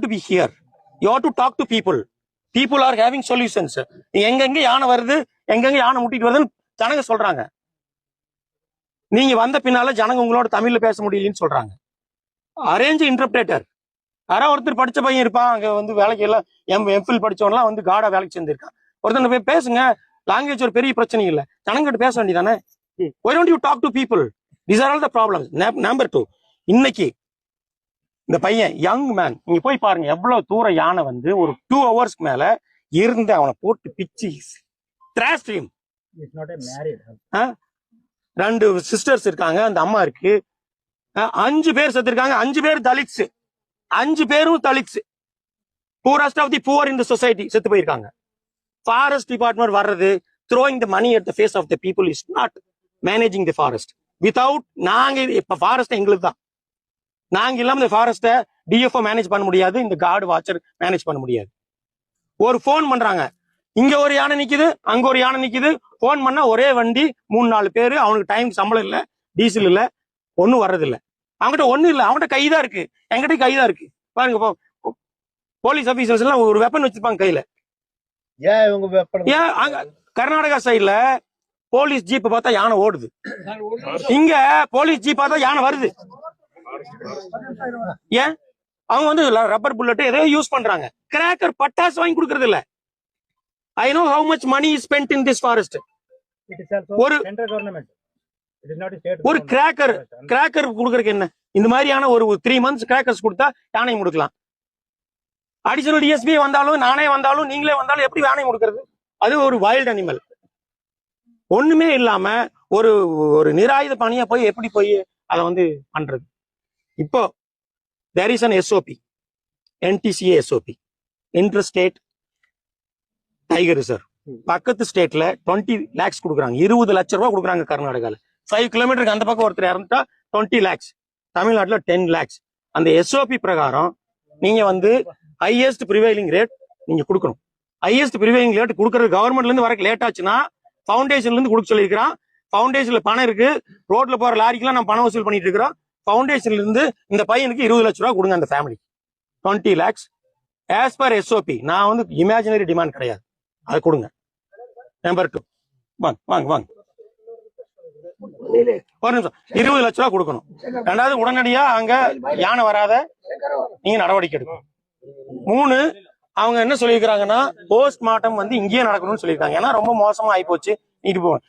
to be here. You have to talk to people. People are having solutions. எங்கெங்க யானை வருது, எங்கெங்க யானை முட்டிட்டு வருதுன்னு ஜனங்க சொல்றாங்க. நீங்க வந்த பின்னால ஜனங்க உங்களோட தமிழ்ல பேச முடியலன்னு சொல்றாங்க. Arrange interpreter. யாராவது ஒருத்தர் படிச்ச பையன் இருப்பான், அங்க வந்து வேலைக்கு எல்லாம் எம்ஃபில் படிச்சவன்லாம் வந்து காடா வேலைக்கு சேர்ந்திருக்கான். ஒருத்தர் போய் பேசுங்க, லாங்குவேஜ் ஒரு பெரிய பிரச்சனை இல்லை, ஜனங்கிட்ட பேச வேண்டியதானே. Why don't you talk to people? These are all the problems. Number 2, இன்னைக்கு இந்த பையன் யங் மேன், நீங்க போய் பாருங்க எவ்வளவு தூரம் யானை வந்து ஒரு 2 hours மேல இருந்து அவனை போட்டு பிச்சு ட்ராஷ் டீம். 2 சிஸ்டர்ஸ் இருக்காங்க, அந்த அம்மா இருக்கு, 5 பேர் செத்து இருக்காங்க. 5 பேர் தலிட்ஸ், 5 பேரும் தலிட்ஸ், poorest of the poor in the society செத்து போயிருக்காங்க. ஃபாரஸ்ட் டிபார்ட்மெண்ட் வர்றது, throwing the money at the face of the people is not managing the forest. Without நாங்க இப்ப ஃபாரஸ்ட் எங்களுக்கு தான், நாங்க இல்லாம இந்த ஃபாரஸ்ட டிஎஃப்ஓ மேனேஜ் பண்ண முடியாது, இந்த கார்டு வாட்சர் மேனேஜ் பண்ண முடியாது. ஒரு போன் பண்றாங்க, இங்க ஒரு யானை நிக்குது, அங்க ஒரு யானை நிக்குது, போன் பண்ணா ஒரே வண்டி 3-4 பேரு, அவனுக்கு டைம் சம்பளம் இல்ல, டீசல் இல்ல, ஒன்னும் வர்றது இல்ல. அவங்ககிட்ட ஒண்ணும் இல்ல, அவங்ககிட்ட கைதான் இருக்கு, என்கிட்ட கைதான் இருக்கு. பாருங்க, போலீஸ் ஆபீசர்ஸ் எல்லாம் ஒரு வெப்பன் வச்சிருப்பாங்க கையில. ஏன் அங்க கர்நாடகா சைட்ல போலீஸ் ஜீப் பார்த்தா யானை ஓடுது, இங்க போலீஸ் ஜீப் பார்த்தா யானை வருது. ஏன் அவங்க வந்து ரப்பர் புல்லட் எதையோ யூஸ் பண்றாங்க, கிராக்கர் பட்டாசு வாங்கி கொடுக்கறது இல்ல. I know how much money is spent in this forest. ஒரு கிராக்கர் கொடுக்கறதுக்கு என்ன, இந்த மாதிரியான ஒரு 3 months கிராக்கர்ஸ் கொடுத்தா யானை முடுக்கலாம். அடிஷனல் டிஎஸ்பி வந்தாலும், நானே வந்தாலும், நீங்களே வந்தாலும் எப்படி யானை முடுக்கிறது? அது ஒரு வைல்ட் அனிமல். ஒண்ணுமே இல்லாம ஒரு ஒரு நிராயுத பணியா போய் எப்படி போய் அதை வந்து பண்றது? இப்போ there is an SOP, NTCA SOP, Interstate Tiger Reserve. பக்கத்து ஸ்டேட்ல 20 lakhs கொடுக்குறாங்க, 20 லட்சம் ரூபாய் கொடுக்குறாங்க. கர்நாடகால 5 கிலோமீட்டருக்கு அந்த பக்கம் ஒருத்தர் இறந்துட்டா 20 lakhs, தமிழ்நாட்டுல 10 lakhs. அந்த SOP பிரகாரம் நீங்க வந்து ஹையஸ்ட் ப்ரிவைலிங் ரேட் நீங்க கொடுக்கணும். ஹையஸ்ட் ப்ரிவைலிங் ரேட் கொடுக்கறது கவர்மெண்ட்ல இருந்து வரக்கு லேட் ஆச்சுன்னா ஃபவுண்டேஷன்ல இருந்து கொடுக்க சொல்லியிருக்கிறான். ஃபவுண்டேஷன்ல பணம் இருக்கு, ரோட்ல போற லாரிக்கெல்லாம் நம்ம பணம் வசூல் பண்ணிட்டு இருக்கிறோம். ஃபவுண்டேஷன்ல இருந்து இந்த பையனுக்கு 20 லட்சம் ரூபாய் கொடுங்க, அந்த family 20 lakhs as per SOP. நான் வந்து இமேஜினரி டிமாண்ட் கிடையாது, அது கொடுங்க. நம்பர் 2, வாங்க வாங்க வாங்க, ஒரு நிமிஷம், 20 லட்சம் ரூபாய் கொடுக்கணும். 2வது, உடனடியா அங்க யானை வராத நீங்க நடவடிக்கை எடுக்கணும். 3, அவங்க என்ன சொல்லியிருக்கிறாங்கன்னா போஸ்ட் மார்ட்டம் வந்து இங்கேயே நடக்கணும்னு சொல்லியிருக்காங்க. ஏன்னா ரொம்ப மோசமா ஆயிப்போச்சு, நீட்டு போவேன்.